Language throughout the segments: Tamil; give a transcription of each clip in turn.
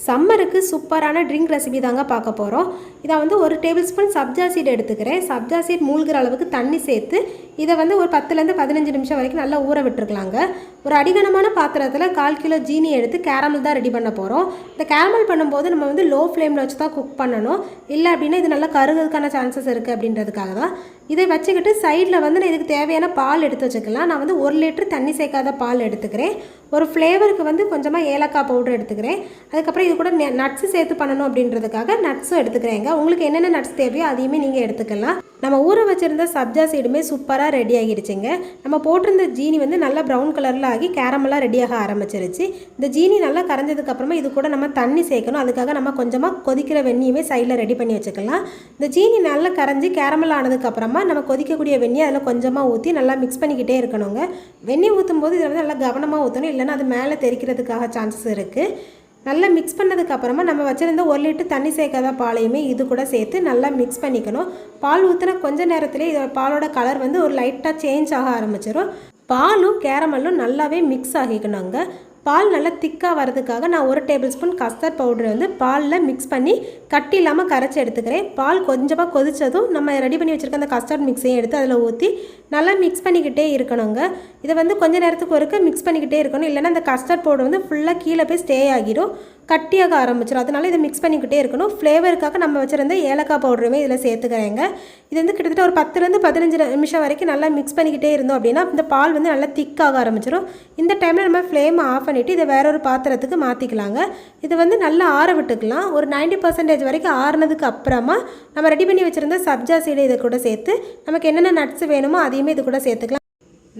சம்மருக்கு சூப்பரான ட்ரிங்க் ரெசிபி தாங்க பார்க்க போகிறோம். இதை வந்து ஒரு டேபிள் ஸ்பூன் சப்ஜா சீட் எடுத்துக்கிறேன். சப்ஜா சீட் மூழ்கிற அளவுக்கு தண்ணி சேர்த்து இதை வந்து ஒரு 10லேருந்து 15 நிமிஷம் வரைக்கும் நல்லா ஊற விட்டுருக்கலாங்க. ஒரு அடிகனமான பாத்திரத்தில் 1/4 கிலோ ஜீனி எடுத்து கேரமல் தான் ரெடி பண்ண போகிறோம். இந்த கேரமல் பண்ணும்போது நம்ம வந்து லோ ஃப்ளேமில் வச்சு தான் குக் பண்ணணும். இல்லை அப்படின்னா இது நல்லா கருகிறதுக்கான சான்சஸ் இருக்குது அப்படின்றதுக்காக தான். இதை வச்சுக்கிட்டு சைடில் வந்து நான் இதுக்கு தேவையான பால் எடுத்து வச்சுக்கலாம். நான் வந்து 1 லிட்டர் தண்ணி சேர்க்காத பால் எடுத்துக்கிறேன். ஒரு ஃப்ளேவருக்கு வந்து கொஞ்சமாக ஏலக்காய் பவுடர் எடுத்துக்கிறேன். அதுக்கப்புறம் இது கூட நட்ஸு சேர்த்து பண்ணணும் அப்படின்றதுக்காக நட்ஸும் எடுத்துக்கிறேங்க. உங்களுக்கு என்னென்ன நட்ஸ் தேவையோ அதையுமே நீங்கள் எடுத்துக்கலாம். நம்ம ஊற வச்சுருந்த சப்ஜா சீடுமே சூப்பராக ரெடி ஆகிடுச்சுங்க. நம்ம போட்டிருந்த ஜீனி வந்து நல்லா ப்ரௌன் கலரில் ஆகி கேரமெல்லாம் ரெடியாக ஆரம்பிச்சிருச்சு. இந்த ஜீனி நல்லா கரைஞ்சதுக்கப்புறமா இது கூட நம்ம தண்ணி சேர்க்கணும். அதுக்காக நம்ம கொஞ்சமாக கொதிக்கிற வெந்நியுமே சைடில் ரெடி பண்ணி வச்சுக்கலாம். இந்த ஜீனி நல்லா கரைஞ்சி கேரமல் ஆனதுக்கப்புறமா நம்ம கொதிக்கக்கூடிய வெந்நியை அதில் கொஞ்சமாக ஊற்றி நல்லா மிக்ஸ் பண்ணிக்கிட்டே இருக்கணுங்க. வெந்நீர் ஊற்றும் போது இதில் வந்து நல்லா கவனமாக ஊற்றணும், இல்லைன்னா அது மேலே தெரிக்கிறதுக்காக சான்சஸ் இருக்குது. நல்லா மிக்ஸ் பண்ணதுக்கப்புறமா நம்ம வச்சுருந்த 1 லிட்டர் தண்ணி சேர்க்காத பாலையுமே இது கூட சேர்த்து நல்லா மிக்ஸ் பண்ணிக்கணும். பால் ஊற்றின கொஞ்ச நேரத்திலே இதோட பாலோட கலர் வந்து ஒரு லைட்டாக சேஞ்ச் ஆக ஆரம்பிச்சிடும். பாலும் கேரமலும் நல்லாவே மிக்ஸ் ஆகிக்கணுங்க. பால் நல்லா திக்காக வரதுக்காக நான் 1 டேபிள் ஸ்பூன் கஸ்டர்ட் பவுடர் வந்து பாலில் மிக்ஸ் பண்ணி கட்டி இல்லாமல் கரைச்சி எடுத்துக்கிறேன். பால் கொஞ்சமாக கொதித்ததும் நம்ம ரெடி பண்ணி வச்சுருக்க அந்த கஸ்டர்ட் மிக்ஸையும் எடுத்து அதில் ஊற்றி நல்லா மிக்ஸ் பண்ணிக்கிட்டே இருக்கணுங்க. இதை வந்து கொஞ்சம் நேரத்துக்கு ஒருக்க மிக்ஸ் பண்ணிக்கிட்டே இருக்கணும், இல்லைன்னா அந்த கஸ்டர்ட் பவுடர் வந்து ஃபுல்லாக கீழே போய் ஸ்டே ஆகிடும், கட்டியாக ஆரம்பிச்சிடும். அதனால இதை மிக்ஸ் பண்ணிக்கிட்டே இருக்கணும். ஃப்ளேவருக்காக நம்ம வச்சுருந்த ஏலக்காய் பவுடருமே இதில் சேர்த்துக்கிறேங்க. இது வந்து கிட்டத்தட்ட ஒரு 10லேருந்து 15 நிமிஷம் வரைக்கும் நல்லா மிக்ஸ் பண்ணிக்கிட்டே இருந்தோம் அப்படின்னா இந்த பால் வந்து நல்லா திக்காக ஆரம்பிச்சிடும். இந்த டைமில் நம்ம ஃப்ளேம் ஆஃப் பண்ணிவிட்டு இதை வேற ஒரு பாத்திரத்துக்கு மாற்றிக்கலாங்க. இதை வந்து நல்லா ஆற விட்டுக்கலாம். ஒரு 90% வரைக்கும் ஆறுனதுக்கு அப்புறமா நம்ம ரெடி பண்ணி வச்சுருந்த சப்ஜா சீடு இதை கூட சேர்த்து நமக்கு என்னென்ன நட்ஸ் வேணுமோ அதையுமே இது கூட சேர்த்துக்கலாம்.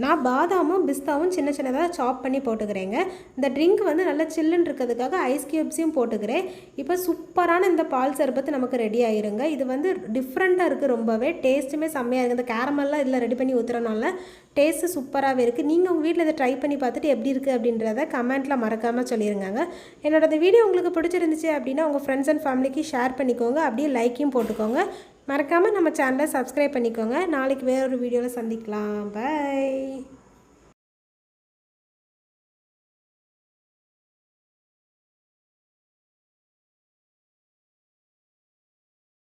நான் பாதாமும் பிஸ்தாவும் சின்ன சின்னதாக சாப் பண்ணி போட்டுக்கிறேங்க. இந்த ட்ரிங்க் வந்து நல்லா சில்லுன்னு இருக்கிறதுக்காக ஐஸ் க்யூப்ஸையும் போட்டுக்கிறேன். இப்போ சூப்பரான இந்த பால் சர்பத்து நமக்கு ரெடி ஆயிருங்க. இது வந்து டிஃப்ரெண்ட்டாக இருக்குது, ரொம்பவே டேஸ்ட்டுமே செம்மையாக இருக்குது. இந்த கேரமெல்லாம் இதில் ரெடி பண்ணி ஊற்றுறனால டேஸ்ட்டு சூப்பராகவே இருக்குது. நீங்கள் உங்கள் வீட்டில் இதை ட்ரை பண்ணி பார்த்துட்டு எப்படி இருக்குது அப்படின்றத கமெண்ட்டில் மறக்காமல் சொல்லிடுங்க. என்னோட இந்த வீடியோ உங்களுக்கு பிடிச்சிருந்துச்சு அப்படின்னா உங்கள் ஃப்ரெண்ட்ஸ் அண்ட் ஃபேமிலிக்கு ஷேர் பண்ணிக்கோங்க, அப்படியே லைக்கையும் போட்டுக்கோங்க. மறக்காமல் நம்ம சேனலை சப்ஸ்கிரைப் பண்ணிக்கோங்க. நாளைக்கு வேறொரு வீடியோவில் சந்திக்கலாம். பை.